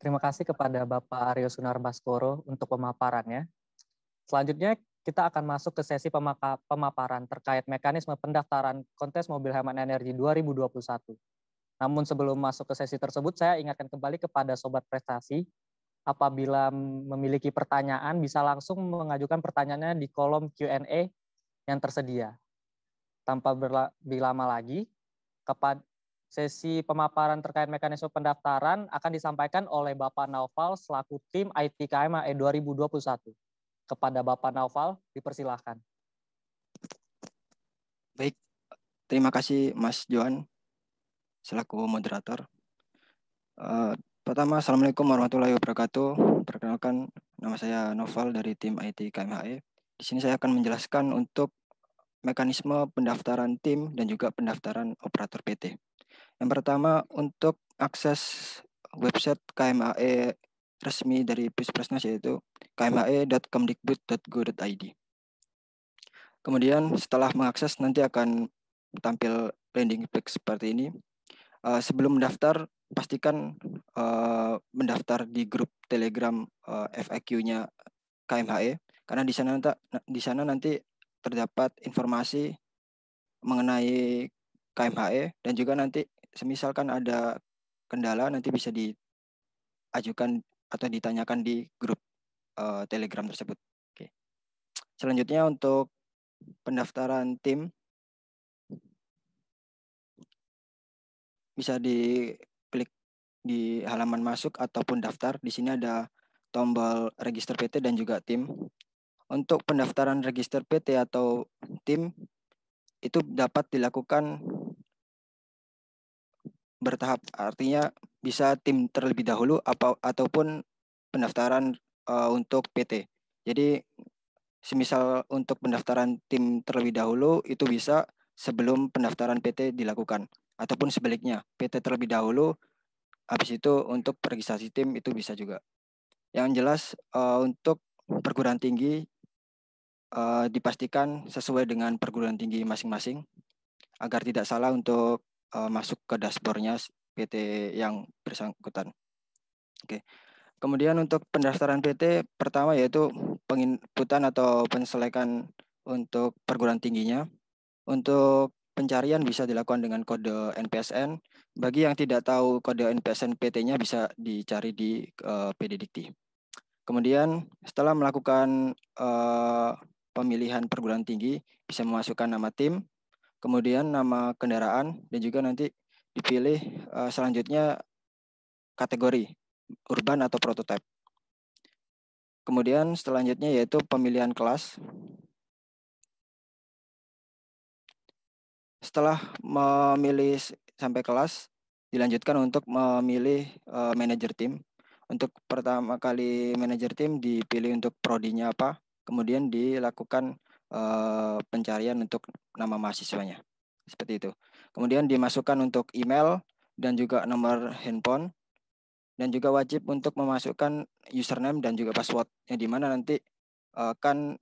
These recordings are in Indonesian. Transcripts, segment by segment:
Terima kasih kepada Bapak Aryo Sunarbaskoro untuk pemaparannya. Selanjutnya kita akan masuk ke sesi pemaparan terkait mekanisme pendaftaran kontes mobil hemat energi 2021. Namun sebelum masuk ke sesi tersebut, saya ingatkan kembali kepada Sobat Prestasi, apabila memiliki pertanyaan bisa langsung mengajukan pertanyaannya di kolom Q&A yang tersedia. Tanpa lebih lama lagi, kepada sesi pemaparan terkait mekanisme pendaftaran akan disampaikan oleh Bapak Naufal selaku tim IT KMAE 2021. Kepada Bapak Naufal, dipersilahkan. Baik, terima kasih Mas Johan selaku moderator. Pertama, Assalamualaikum warahmatullahi wabarakatuh. Perkenalkan, nama saya Naufal dari tim IT KMHE. Di sini saya akan menjelaskan untuk mekanisme pendaftaran tim dan juga pendaftaran operator PT. Yang pertama, untuk akses website KMHE resmi dari Puspresnas yaitu kmhe.kemdikbud.go.id. Kemudian setelah mengakses nanti akan tampil landing page seperti ini. Sebelum mendaftar, pastikan mendaftar di grup Telegram FAQ-nya KMHE karena di sana nanti terdapat informasi mengenai KMHE dan juga nanti semisalkan ada kendala nanti bisa diajukan atau ditanyakan di grup Telegram tersebut. Oke. Selanjutnya untuk pendaftaran tim bisa diklik di halaman masuk ataupun daftar. Di sini ada tombol register PT dan juga tim. Untuk pendaftaran register PT atau tim itu dapat dilakukan bertahap. Artinya bisa tim terlebih dahulu ataupun pendaftaran untuk PT. Jadi semisal untuk pendaftaran tim terlebih dahulu itu bisa sebelum pendaftaran PT dilakukan. Ataupun sebaliknya, PT terlebih dahulu, habis itu untuk registrasi tim itu bisa juga. Yang jelas untuk perguruan tinggi dipastikan sesuai dengan perguruan tinggi masing-masing agar tidak salah untuk masuk ke dashboardnya PT yang bersangkutan. Oke. Kemudian untuk pendaftaran PT pertama yaitu penginputan atau penyelekan untuk perguruan tingginya. Untuk pencarian bisa dilakukan dengan kode NPSN. Bagi yang tidak tahu kode NPSN PT-nya bisa dicari di PD Dikti. Kemudian setelah melakukan pemilihan perguruan tinggi bisa memasukkan nama tim, kemudian nama kendaraan dan juga nanti dipilih selanjutnya kategori urban atau prototype. Kemudian selanjutnya yaitu pemilihan kelas. Setelah memilih sampai kelas, dilanjutkan untuk memilih manajer tim. Untuk pertama kali manajer tim dipilih untuk prodinya apa, kemudian dilakukan pencarian untuk nama mahasiswanya. Seperti itu. Kemudian dimasukkan untuk email dan juga nomor handphone. Dan juga wajib untuk memasukkan username dan juga password. Yang dimana nanti kan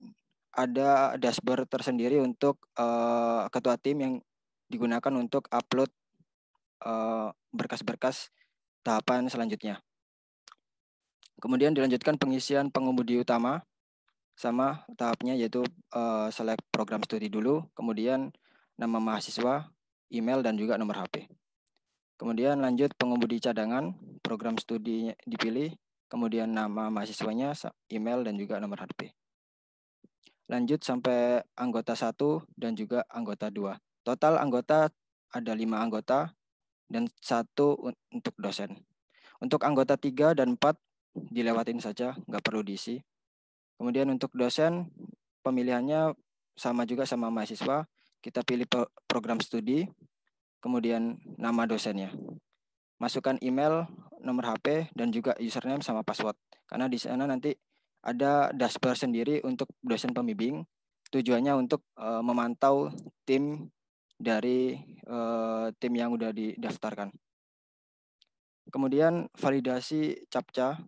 ada dashboard tersendiri untuk ketua tim yang digunakan untuk upload berkas-berkas tahapan selanjutnya. Kemudian dilanjutkan pengisian pengemudi utama sama tahapnya yaitu select program studi dulu, kemudian nama mahasiswa, email dan juga nomor HP. Kemudian lanjut pengemudi cadangan, program studi dipilih, kemudian nama mahasiswanya, email dan juga nomor HP. Lanjut sampai anggota 1 dan juga anggota 2. Total anggota ada 5 anggota dan 1 untuk dosen. Untuk anggota 3 dan 4 dilewatin saja, nggak perlu diisi. Kemudian untuk dosen, pemilihannya sama juga sama mahasiswa. Kita pilih program studi, kemudian nama dosennya. Masukkan email, nomor HP, dan juga username sama password. Karena di sana nanti ada dashboard sendiri untuk dosen pembimbing. Tujuannya untuk memantau tim dari tim yang udah didaftarkan. Kemudian validasi CAPTCA.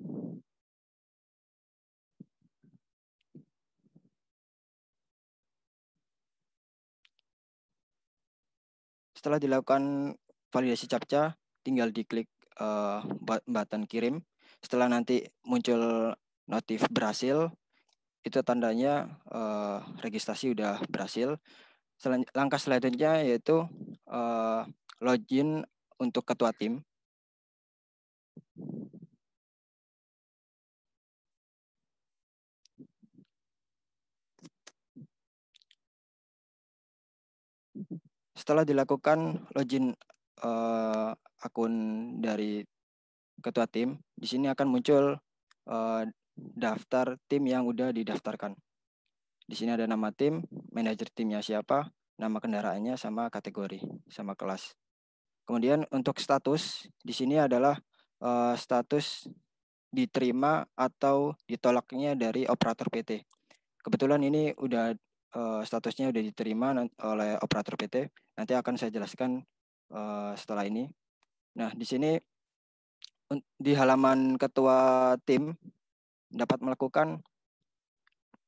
Setelah dilakukan validasi CAPTCA, tinggal diklik button kirim. Setelah nanti muncul notif berhasil, itu tandanya registrasi udah berhasil. Langkah selanjutnya yaitu login untuk ketua tim. Setelah dilakukan login akun dari ketua tim, di sini akan muncul daftar tim yang udah didaftarkan. Di sini ada nama tim, manajer timnya siapa, nama kendaraannya, sama kategori, sama kelas. Kemudian untuk status, di sini adalah status diterima atau ditolaknya dari operator PT. Kebetulan ini udah statusnya udah diterima oleh operator PT. Nanti akan saya jelaskan setelah ini. Nah, di sini di halaman ketua tim dapat melakukan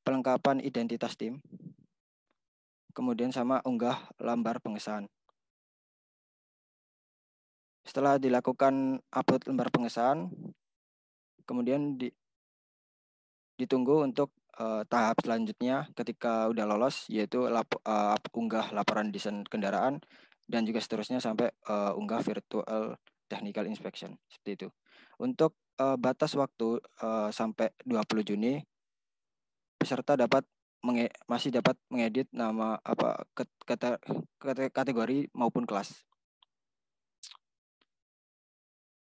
pelengkapan identitas tim, kemudian sama unggah lembar pengesahan. Setelah dilakukan upload lembar pengesahan, kemudian ditunggu untuk tahap selanjutnya ketika udah lolos, yaitu unggah laporan desain kendaraan dan juga seterusnya sampai unggah virtual technical inspection, seperti itu. Untuk batas waktu sampai 20 Juni, peserta masih dapat mengedit nama kategori maupun kelas.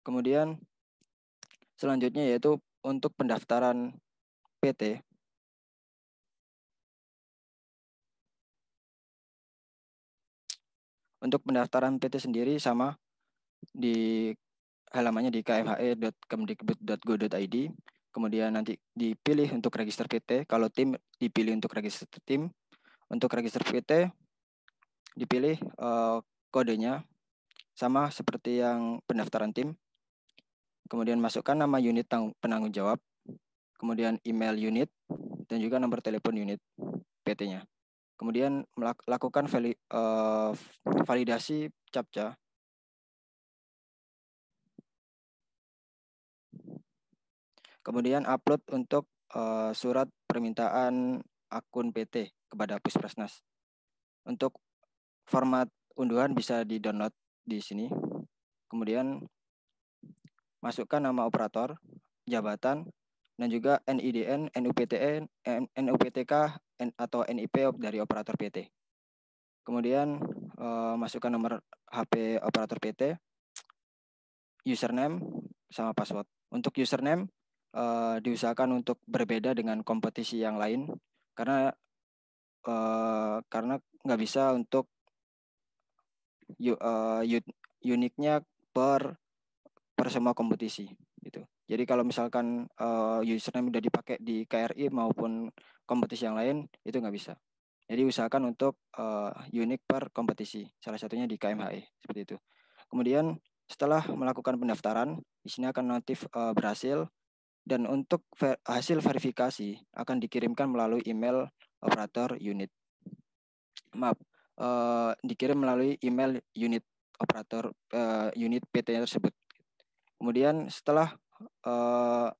Kemudian selanjutnya yaitu untuk pendaftaran PT. Untuk pendaftaran PT sendiri sama di halamannya di kmhe.kemdikbud.go.id. Kemudian nanti dipilih untuk register PT. Kalau tim dipilih untuk register tim. Untuk register PT dipilih kodenya sama seperti yang pendaftaran tim. Kemudian masukkan nama unit penanggung jawab, kemudian email unit, dan juga nomor telepon unit PT-nya. Kemudian melakukan validasi CAPTCHA. Kemudian upload untuk surat permintaan akun PT kepada Puspesnas. Untuk format unduhan bisa di-download di sini. Kemudian masukkan nama operator, jabatan, dan juga NIDN, NUPTN, NUPTK, atau NIP dari operator PT. Kemudian masukkan nomor HP operator PT, username, sama password. Untuk username diusahakan untuk berbeda dengan kompetisi yang lain karena nggak bisa untuk uniknya per semua kompetisi gitu. Jadi kalau misalkan username udah dipakai di KRI maupun kompetisi yang lain itu nggak bisa. Jadi usahakan untuk unik per kompetisi. Salah satunya di KMHE seperti itu. Kemudian setelah melakukan pendaftaran, di sini akan notif berhasil dan untuk hasil verifikasi akan dikirimkan melalui email operator unit. Maaf, dikirim melalui email unit operator unit PT tersebut. Kemudian setelah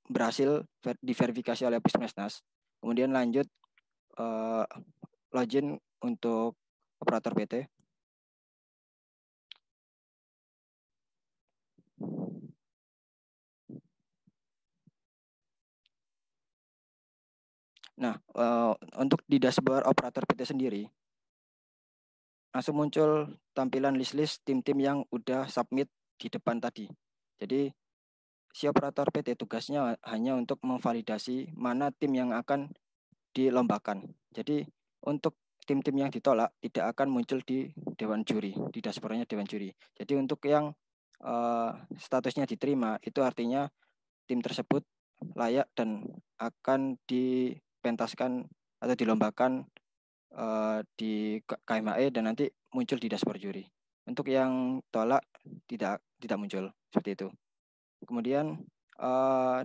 berhasil diverifikasi oleh Puspesnas, kemudian lanjut login untuk operator PT. Nah, untuk di dashboard operator PT sendiri, langsung muncul tampilan list tim-tim yang udah submit di depan tadi. Jadi, si operator PT tugasnya hanya untuk memvalidasi mana tim yang akan dilombakan. Jadi, untuk tim-tim yang ditolak tidak akan muncul di Dewan Juri, di dashboardnya Dewan Juri. Jadi, untuk yang statusnya diterima, itu artinya tim tersebut layak dan akan dipentaskan atau dilombakan di KMHE dan nanti muncul di dashboard juri. Untuk yang tolak tidak muncul seperti itu. Kemudian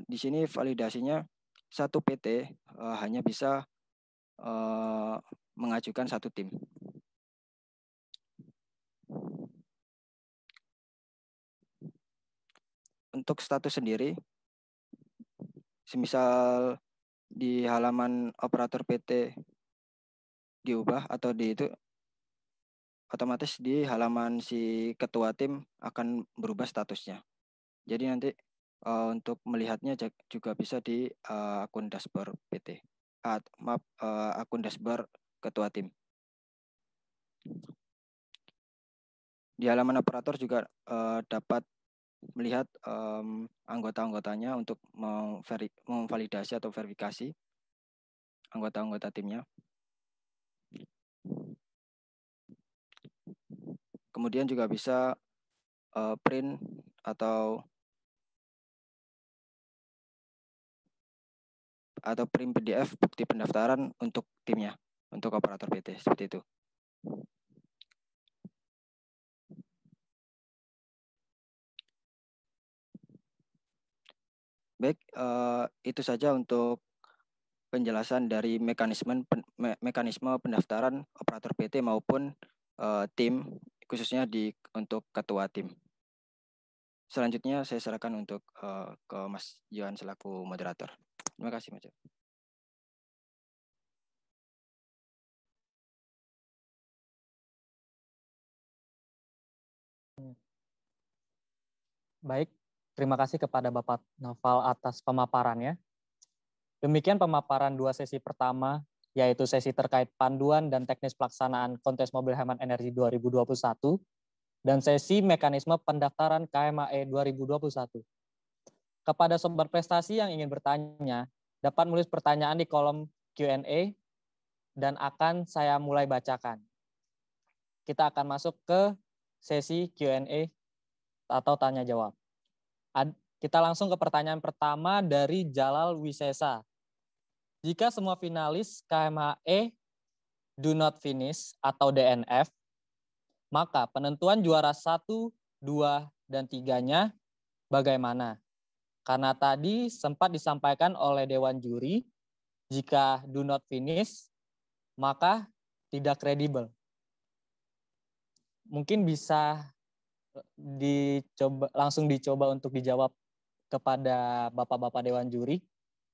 di sini validasinya satu PT hanya bisa mengajukan satu tim. Untuk status sendiri semisal di halaman operator PT diubah atau di itu, otomatis di halaman si ketua tim akan berubah statusnya. Jadi nanti untuk melihatnya juga bisa di akun dashboard PT. Akun dashboard ketua tim. Di halaman operator juga dapat melihat anggota-anggotanya untuk memvalidasi atau verifikasi anggota-anggota timnya. Kemudian juga bisa print atau print PDF bukti pendaftaran untuk timnya, untuk operator PT, seperti itu. Baik, itu saja untuk penjelasan dari mekanisme pendaftaran operator PT maupun tim, khususnya untuk ketua tim. Selanjutnya saya serahkan untuk ke Mas Johan selaku moderator. Terima kasih, Mas Johan. Baik, terima kasih kepada Bapak Noval atas pemaparannya. Demikian pemaparan 2 sesi pertama, yaitu sesi terkait panduan dan teknis pelaksanaan kontes mobil hemat energi 2021 dan sesi mekanisme pendaftaran KMAE 2021. Kepada sobat prestasi yang ingin bertanya, dapat menulis pertanyaan di kolom Q&A dan akan saya mulai bacakan. Kita akan masuk ke sesi Q&A atau tanya jawab. Kita langsung ke pertanyaan pertama dari Jalal Wisesa. Jika semua finalis KMAE do not finish atau DNF, maka penentuan juara 1, 2, dan 3-nya bagaimana? Karena tadi sempat disampaikan oleh Dewan Juri, jika do not finish, maka tidak kredibel. Mungkin bisa langsung dicoba untuk dijawab kepada Bapak-Bapak Dewan Juri,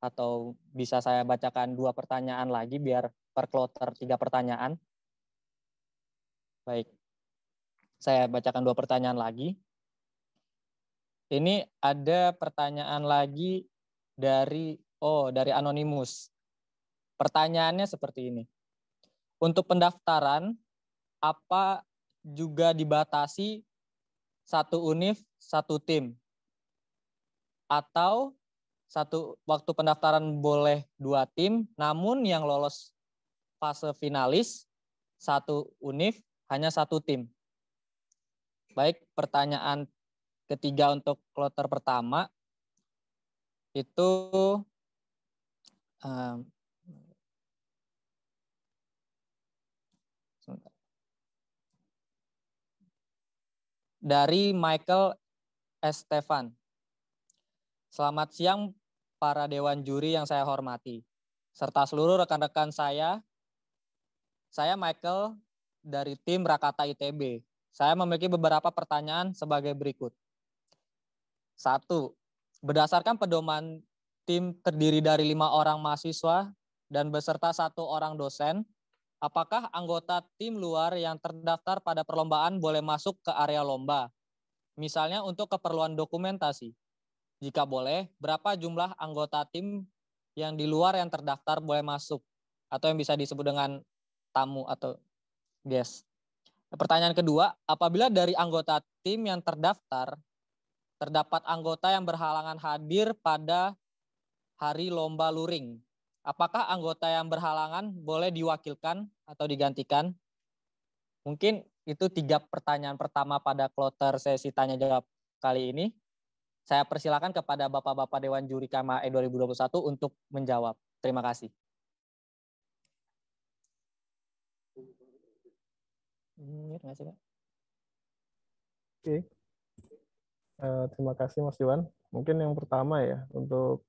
atau bisa saya bacakan 2 pertanyaan lagi biar per kloter 3 pertanyaan. Baik, saya bacakan 2 pertanyaan lagi. Ini ada pertanyaan lagi dari Anonymous. Pertanyaannya seperti ini. Untuk pendaftaran, apa juga dibatasi 1 univ, 1 tim? Atau waktu pendaftaran boleh 2 tim, namun yang lolos fase finalis 1 univ, hanya 1 tim. Baik, pertanyaan ketiga untuk kloter pertama itu dari Michael Estefan. Selamat siang para Dewan Juri yang saya hormati, serta seluruh rekan-rekan saya. Saya Michael dari tim Rakata ITB. Saya memiliki beberapa pertanyaan sebagai berikut. 1. Berdasarkan pedoman tim terdiri dari 5 orang mahasiswa dan beserta 1 orang dosen, apakah anggota tim luar yang terdaftar pada perlombaan boleh masuk ke area lomba? Misalnya untuk keperluan dokumentasi. Jika boleh, berapa jumlah anggota tim yang di luar yang terdaftar boleh masuk? Atau yang bisa disebut dengan tamu atau guest. Pertanyaan kedua, apabila dari anggota tim yang terdaftar, terdapat anggota yang berhalangan hadir pada hari lomba luring, apakah anggota yang berhalangan boleh diwakilkan atau digantikan? Mungkin itu 3 pertanyaan pertama pada kloter sesi tanya jawab kali ini. Saya persilakan kepada Bapak-Bapak Dewan Juri KMAE 2021 untuk menjawab. Terima kasih. Oke. Terima kasih Mas Iwan. Mungkin yang pertama ya, untuk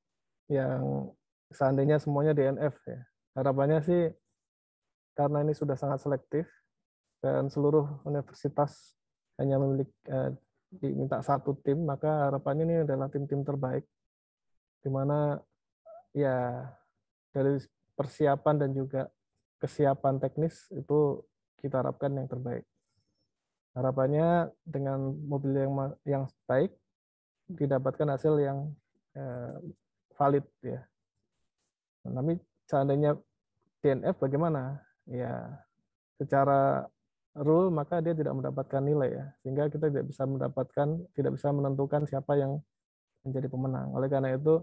yang seandainya semuanya DNF ya. Harapannya sih karena ini sudah sangat selektif dan seluruh universitas hanya memiliki diminta 1 tim, maka harapannya ini adalah tim-tim terbaik, di mana ya dari persiapan dan juga kesiapan teknis itu kita harapkan yang terbaik. Harapannya dengan mobil yang baik didapatkan hasil yang valid ya. Tapi seandainya DNF bagaimana? Ya secara rule maka dia tidak mendapatkan nilai ya, sehingga kita tidak bisa menentukan siapa yang menjadi pemenang. Oleh karena itu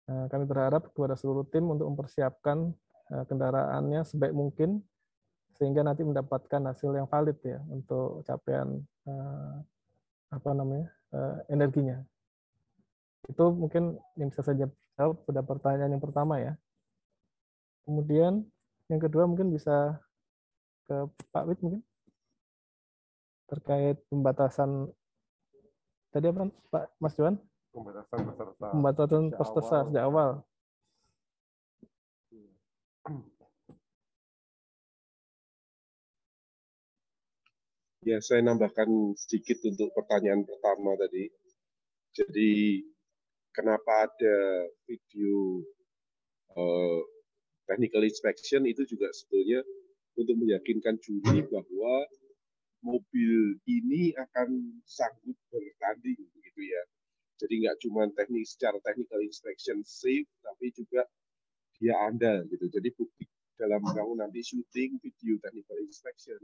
kami berharap kepada seluruh tim untuk mempersiapkan kendaraannya sebaik mungkin sehingga nanti mendapatkan hasil yang valid ya untuk capaian energinya. Itu mungkin yang bisa saya jawab pada pertanyaan yang pertama ya. Kemudian yang kedua mungkin bisa ke Pak Wid mungkin terkait pembatasan tadi apa Pak Mas Johan? Pembatasan peserta sejak awal. Ya, saya nambahkan sedikit untuk pertanyaan pertama tadi. Jadi, kenapa ada video technical inspection itu juga sebetulnya untuk meyakinkan juri bahwa mobil ini akan sanggup bertanding, begitu ya. Jadi nggak cuma secara technical inspection safe, tapi juga dia andal, gitu. Jadi bukti dalam kamu nanti syuting video technical inspection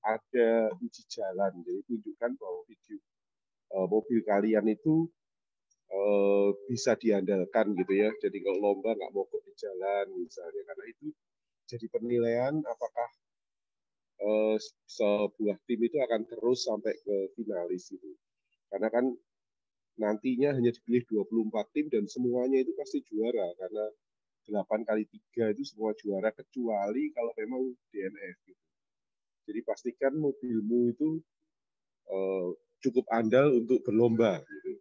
ada uji jalan, jadi tunjukkan bahwa video mobil kalian itu bisa diandalkan gitu ya. Jadi kalau lomba nggak mogok di jalan misalnya, karena itu jadi penilaian apakah sebuah tim itu akan terus sampai ke finalis itu. Karena kan nantinya hanya dipilih 24 tim dan semuanya itu pasti juara karena 8x3 itu semua juara kecuali kalau memang DNF gitu. Jadi pastikan mobilmu itu cukup andal untuk berlomba gitu.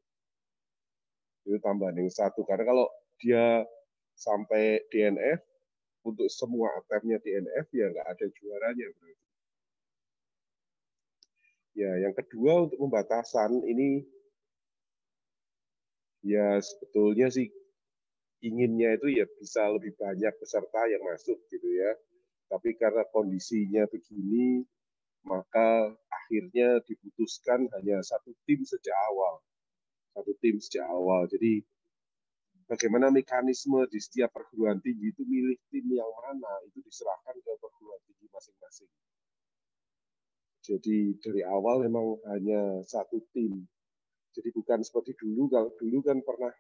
Itu tambahan yang satu, karena kalau dia sampai DNF untuk semua atapnya DNF ya nggak ada juaranya berarti. Ya, yang kedua untuk pembatasan ini ya sebetulnya sih inginnya itu ya bisa lebih banyak peserta yang masuk gitu ya. Tapi karena kondisinya begini, maka akhirnya diputuskan hanya satu tim sejak awal. Satu tim sejak awal. Jadi bagaimana mekanisme di setiap perguruan tinggi itu milih tim yang mana, itu diserahkan ke perguruan tinggi masing-masing. Jadi dari awal memang hanya satu tim. Jadi bukan seperti dulu, kalau dulu kan pernah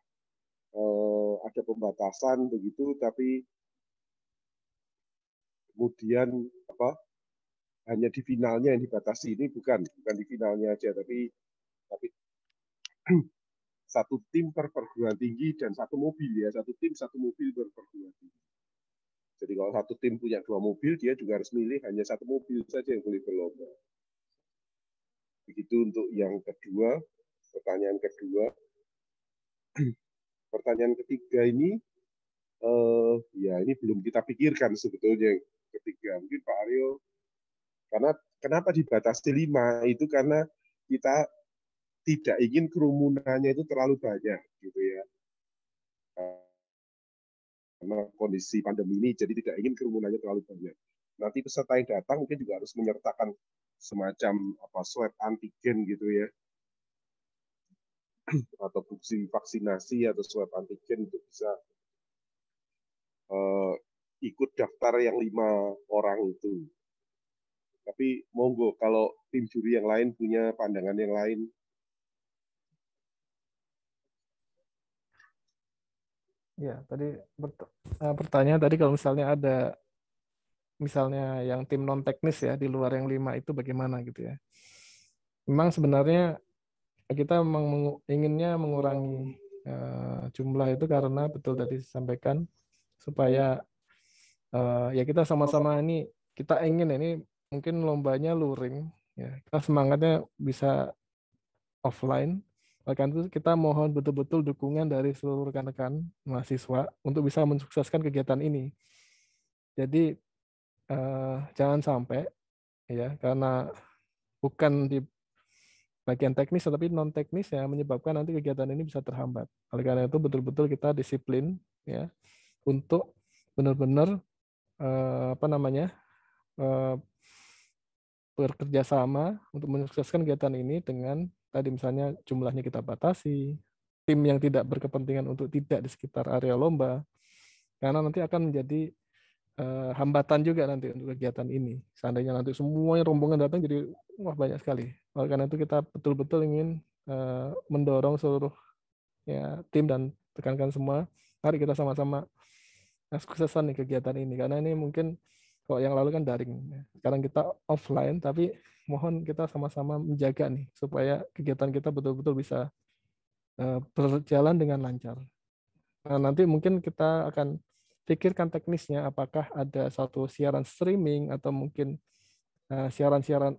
ada pembatasan begitu, tapi kemudian hanya di finalnya yang dibatasi. Ini bukan di finalnya aja, tapi satu tim per perguruan tinggi dan satu mobil ya, satu tim satu mobil per perguruan tinggi. Jadi kalau satu tim punya 2 mobil, dia juga harus milih hanya satu mobil saja yang boleh berlomba. Begitu untuk yang kedua, pertanyaan kedua. Pertanyaan ketiga ini, ya ini belum kita pikirkan sebetulnya yang ketiga. Mungkin Pak Aryo, karena kenapa dibatasi 5 itu karena kita tidak ingin kerumunannya itu terlalu banyak, gitu ya. Karena kondisi pandemi ini, jadi tidak ingin kerumunannya terlalu banyak. Nanti peserta yang datang mungkin juga harus menyertakan semacam swab antigen gitu ya, atau bukti vaksinasi atau swab antigen untuk bisa ikut daftar yang 5 orang itu. Tapi monggo kalau tim juri yang lain punya pandangan yang lain. Ya, tadi pertanyaan tadi kalau misalnya ada yang tim non teknis ya di luar yang 5 itu bagaimana gitu ya. Memang sebenarnya kita memang inginnya mengurangi jumlah itu karena betul tadi disampaikan supaya ya kita sama-sama ini kita ingin ini mungkin lombanya luring ya, kita semangatnya bisa offline. Oleh karena itu kita mohon betul-betul dukungan dari seluruh rekan-rekan mahasiswa untuk bisa mensukseskan kegiatan ini. Jadi jangan sampai ya karena bukan bagian teknis tapi non teknis yang menyebabkan nanti kegiatan ini bisa terhambat. Oleh karena itu betul-betul kita disiplin ya untuk benar-benar bekerja sama untuk menyukseskan kegiatan ini dengan tadi misalnya jumlahnya kita batasi, tim yang tidak berkepentingan untuk tidak di sekitar area lomba, karena nanti akan menjadi hambatan juga nanti untuk kegiatan ini. Seandainya nanti semuanya rombongan datang jadi wah banyak sekali. Oleh karena itu kita betul-betul ingin mendorong seluruh ya tim dan tekankan semua, mari kita sama-sama suksesan nih kegiatan ini, karena ini mungkin kalau yang lalu kan daring, sekarang kita offline, tapi mohon kita sama-sama menjaga nih supaya kegiatan kita betul-betul bisa berjalan dengan lancar. Nah, nanti mungkin kita akan pikirkan teknisnya, apakah ada satu siaran streaming atau mungkin siaran-siaran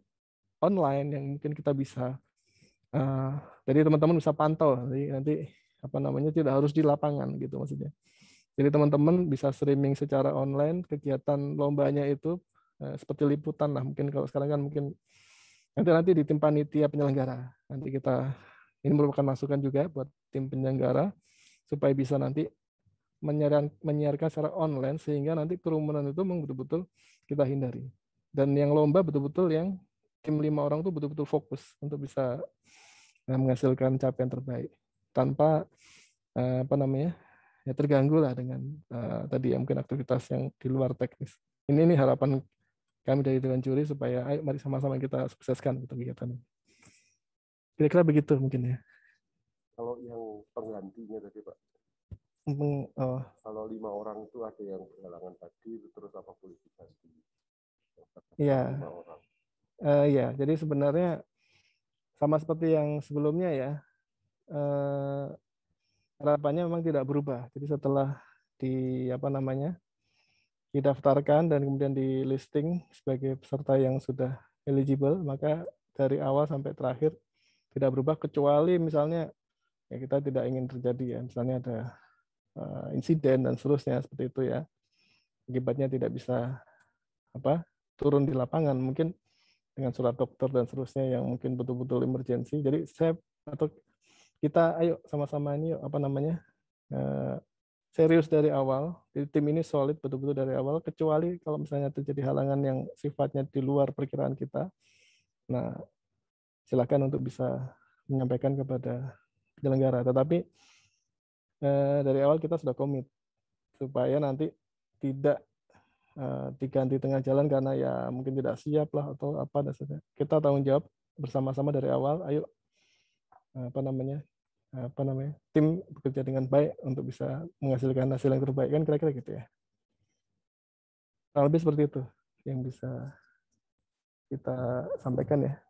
online yang mungkin kita bisa, jadi teman-teman bisa pantau, nanti tidak harus di lapangan gitu maksudnya. Jadi teman-teman bisa streaming secara online kegiatan lombanya itu seperti liputan lah. Mungkin kalau sekarang kan mungkin nanti di tim panitia penyelenggara. Nanti kita ini merupakan masukan juga buat tim penyelenggara supaya bisa nanti menyiarkan secara online sehingga nanti kerumunan itu betul-betul kita hindari. Dan yang lomba betul-betul yang tim 5 orang itu betul-betul fokus untuk bisa menghasilkan capaian terbaik tanpa ya terganggu lah dengan tadi ya mungkin aktivitas yang di luar teknis. Ini harapan kami dari Dewan Juri supaya ayo mari sama-sama kita sukseskan kegiatan ini. Kira-kira begitu mungkin ya. Kalau yang penggantinya tadi Pak, kalau 5 orang itu ada yang berhalangan tadi, terus apa kualifikasi? Iya. Ya, jadi sebenarnya sama seperti yang sebelumnya ya. Harapannya memang tidak berubah. Jadi setelah didaftarkan dan kemudian di listing sebagai peserta yang sudah eligible, maka dari awal sampai terakhir tidak berubah kecuali misalnya ya kita tidak ingin terjadi ya, misalnya ada insiden dan seterusnya seperti itu ya. Akibatnya tidak bisa turun di lapangan mungkin dengan surat dokter dan seterusnya yang mungkin betul-betul emergency. Jadi kita ayo sama-sama ini serius dari awal. Jadi tim ini solid betul-betul dari awal, kecuali kalau misalnya terjadi halangan yang sifatnya di luar perkiraan kita. Nah, silakan untuk bisa menyampaikan kepada penyelenggara. Tetapi dari awal kita sudah komit supaya nanti tidak diganti tengah jalan karena ya mungkin tidak siap lah atau apa dan sebagainya. Kita tanggung jawab bersama-sama dari awal. Ayo tim bekerja dengan baik untuk bisa menghasilkan hasil yang terbaik, kan kira-kira gitu ya. Nah, lebih seperti itu yang bisa kita sampaikan ya.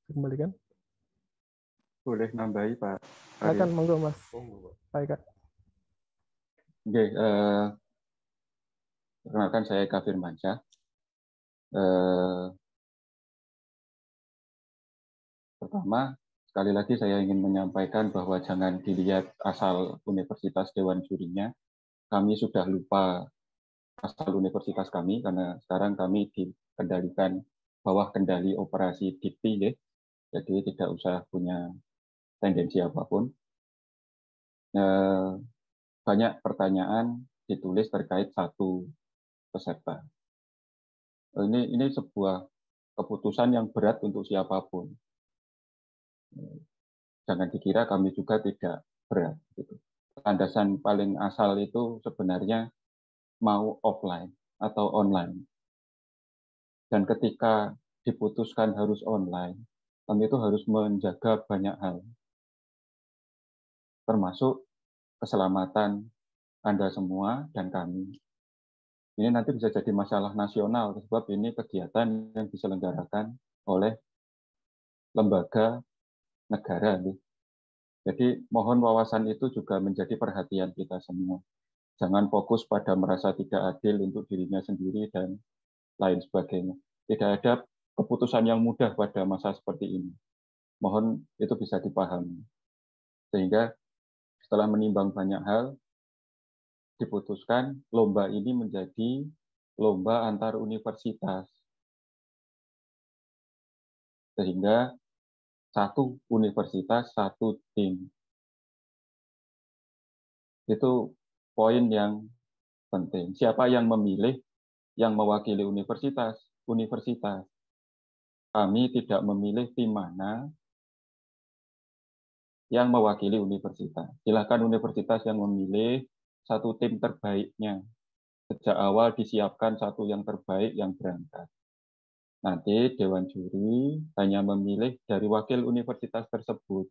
Kembalikan. Boleh nambahi Pak? Silakan, monggo Mas. Baik Kak. Oke, perkenalkan saya Eka Firmansyah. Pertama, sekali lagi saya ingin menyampaikan bahwa jangan dilihat asal universitas Dewan Jurinya. Kami sudah lupa asal universitas kami, karena sekarang kami dikendalikan bawah kendali operasi Dikti, jadi tidak usah punya tendensi apapun. Banyak pertanyaan ditulis terkait satu peserta. Ini sebuah keputusan yang berat untuk siapapun. Jangan dikira kami juga tidak berat. Gitu. Landasan paling asal itu sebenarnya mau offline atau online. Dan ketika diputuskan harus online, kami itu harus menjaga banyak hal. Termasuk keselamatan Anda semua dan kami. Ini nanti bisa jadi masalah nasional, sebab ini kegiatan yang diselenggarakan oleh lembaga negara. Jadi mohon wawasan itu juga menjadi perhatian kita semua. Jangan fokus pada merasa tidak adil untuk dirinya sendiri dan lain sebagainya. Tidak ada keputusan yang mudah pada masa seperti ini. Mohon itu bisa dipahami. Sehingga setelah menimbang banyak hal, diputuskan lomba ini menjadi lomba antar universitas. sehingga satu universitas, satu tim. Itu poin yang penting. Siapa yang memilih yang mewakili universitas? Universitas. Kami tidak memilih tim mana yang mewakili universitas. Silakan universitas yang memilih satu tim terbaiknya. Sejak awal disiapkan satu yang terbaik yang berangkat. Nanti Dewan Juri hanya memilih dari wakil universitas tersebut.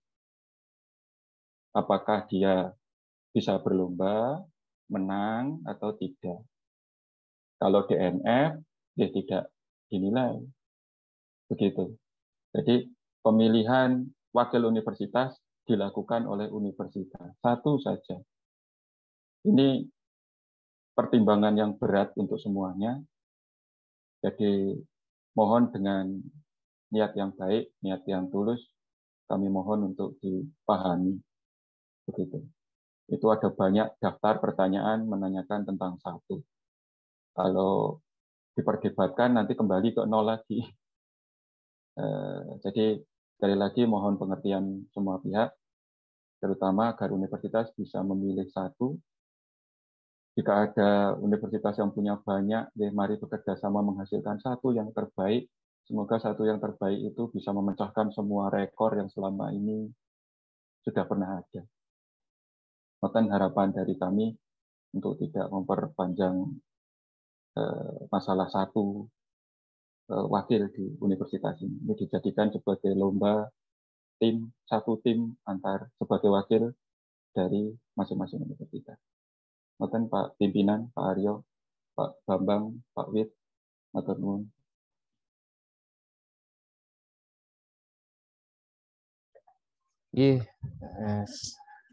Apakah dia bisa berlomba, menang, atau tidak. Kalau DNF, dia tidak dinilai. Begitu. Jadi pemilihan wakil universitas dilakukan oleh universitas. Satu saja. Ini pertimbangan yang berat untuk semuanya. Jadi mohon dengan niat yang baik, niat yang tulus, kami mohon untuk dipahami. Begitu. Itu ada banyak daftar pertanyaan menanyakan tentang satu. Kalau diperdebatkan nanti kembali ke nol lagi. Jadi sekali lagi mohon pengertian semua pihak, terutama agar universitas bisa memilih satu. Jika ada universitas yang punya banyak, mari bekerja sama menghasilkan satu yang terbaik. Semoga satu yang terbaik itu bisa memecahkan semua rekor yang selama ini sudah pernah ada. Bahkan harapan dari kami untuk tidak memperpanjang masalah satu wakil di universitas ini. Ini dijadikan sebagai lomba tim, satu tim antar sebagai wakil dari masing-masing universitas. Mohon Pak Pimpinan, Pak Aryo, Pak Bambang, Pak Wit, matur nuwun.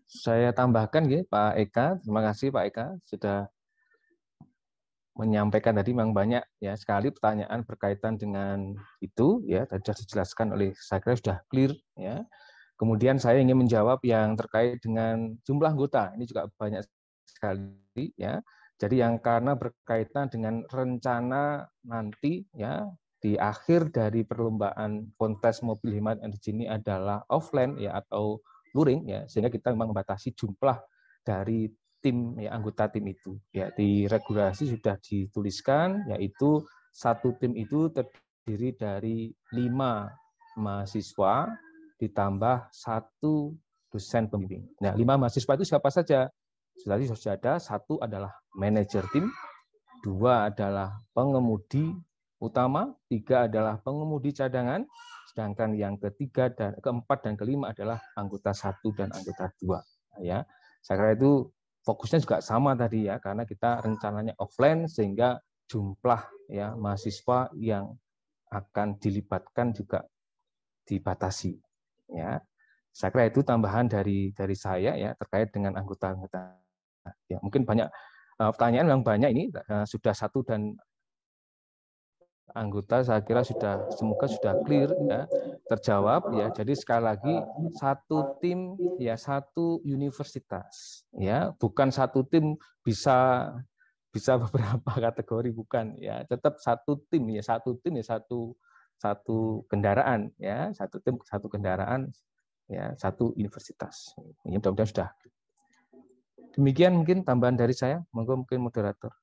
Saya tambahkan Pak Eka, terima kasih Pak Eka sudah menyampaikan tadi memang banyak ya sekali pertanyaan berkaitan dengan itu ya, tadi sudah dijelaskan oleh, saya kira sudah clear ya. Kemudian saya ingin menjawab yang terkait dengan jumlah anggota, ini juga banyak sekali ya. Jadi yang karena berkaitan dengan rencana nanti ya di akhir dari perlombaan kontes mobil hemat energi ini adalah offline ya atau luring ya, sehingga kita memang membatasi jumlah dari tim ya, anggota tim itu ya, di regulasi sudah dituliskan yaitu satu tim itu terdiri dari 5 mahasiswa ditambah 1 dosen pembimbing. Nah, 5 mahasiswa itu siapa saja? Tadi sudah ada, 1 adalah manajer tim, 2 adalah pengemudi utama, 3 adalah pengemudi cadangan, sedangkan yang ketiga dan keempat dan kelima adalah anggota 1 dan anggota 2. Ya, saya kira itu fokusnya juga sama tadi ya, karena kita rencananya offline sehingga jumlah ya mahasiswa yang akan dilibatkan juga dibatasi. Ya, saya kira itu tambahan dari saya ya terkait dengan anggota-anggota. Ya, mungkin banyak pertanyaan yang banyak ini sudah 1 dan anggota saya kira sudah semoga sudah clear ya, terjawab ya. Jadi sekali lagi 1 tim ya 1 universitas ya, bukan 1 tim bisa beberapa kategori, bukan ya, tetap 1 tim ya, 1 tim ya satu kendaraan ya, 1 tim 1 kendaraan ya, 1 universitas. Ini mudah-mudahan sudah. Demikian mungkin tambahan dari saya. Monggo mungkin moderator.